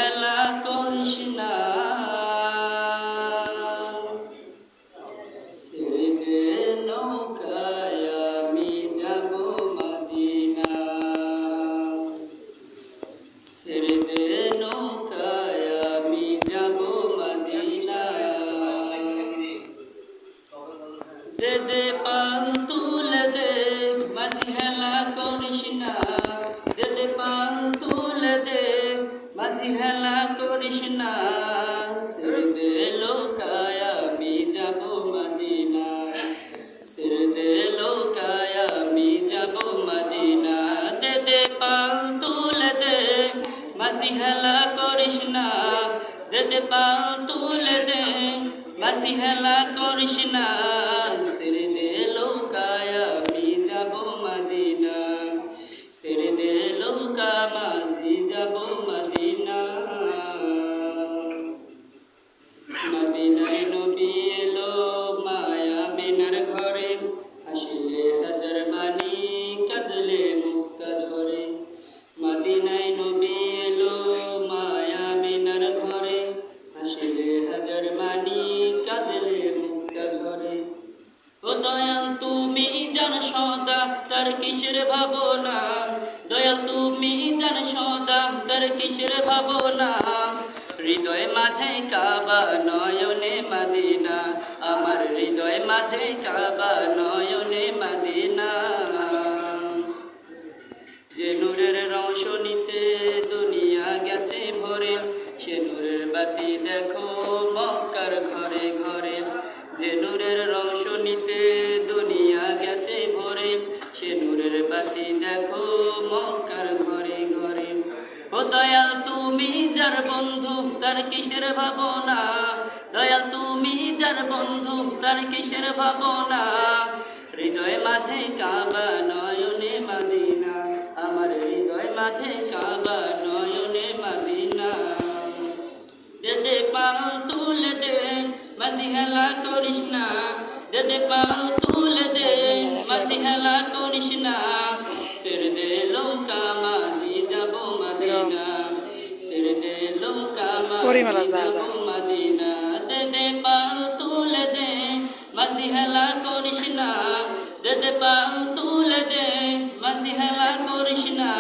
হেলা করিস না, ছেড়ে দে নৌকায় আমি যাব মদিনা, ছেড়ে দে নৌকায় আমি যাব মদিনা। দে দে পাল তুলে দে, মাঝি হেলা করিস না, দে দে পাল তুলে দে, মাঝি হেলা করিস না, ছেড়ে দে নৌকায় আমি যাব মদিনা, ছেড়ে দে নৌকায় আমি যাব মদিনা। দে দে পাল তুলে দে, মাঝি হেলা করিস না, দে দে পাল তুলে দে, মাঝি হেলা করিস না, ছেড়ে দে নৌকায় আমি যাব মদিনা, ছেড়ে দে নৌকা মাঝি যাব মদিনা। মদিনায় নবী এলো মায়া মিনার ঘরে, হাসিলে হাজার বাণী কাঁদলে মুক্তা ঝরে। মদিনায় নবী এলো মায়া মিনার ঘরে, হাসিলে হাজার বাণী কাঁদলে মুক্তা ঝরে। ও দয়াল তুমি জান সদা তার কিসের ভাবনা, দয়াল তুমি জান সদা তার কিসের ভাবনা, হৃদয় মাঝে কাবা নয়নে মদিনা, আমার হৃদয় মাঝে কাবা নয়নে মদিনা। যে নূরের রৌশনীতে দুনিয়া গেছে ভরে, সে নূরের বাতি দেখো মক্কার ঘরে ঘরে। যে নূরের রৌশনীতে দুনিয়া গেছে ভরে, সে নূরের বাতি দেখো মক্কার ঘরে ঘরে। ও দয়াল তুমি যার বন্ধু তার কিসের ভাবনা, দয়াল তুমি যার বন্ধু তার কিসের ভাবনা, হৃদয় মাঝে কাবা নয়নে মদিনা, আমার হৃদয় মাঝে কাবা নয়নে মদিনা। দে দে পাল তুলে দে, মাঝি হেলা করিস না, দে দে পাল তুলে দে, মাঝি হেলা করিস না, ছেড়ে দে নৌকা মাঝি যাব মদিনা, ছেড়ে দে নৌকা মাঝি যাব মদিনা। দে দে পাল তুলে দে, মাঝি হেলা করিস না, দে দে পাল তুলে দে, মাঝি হেলা করিস না।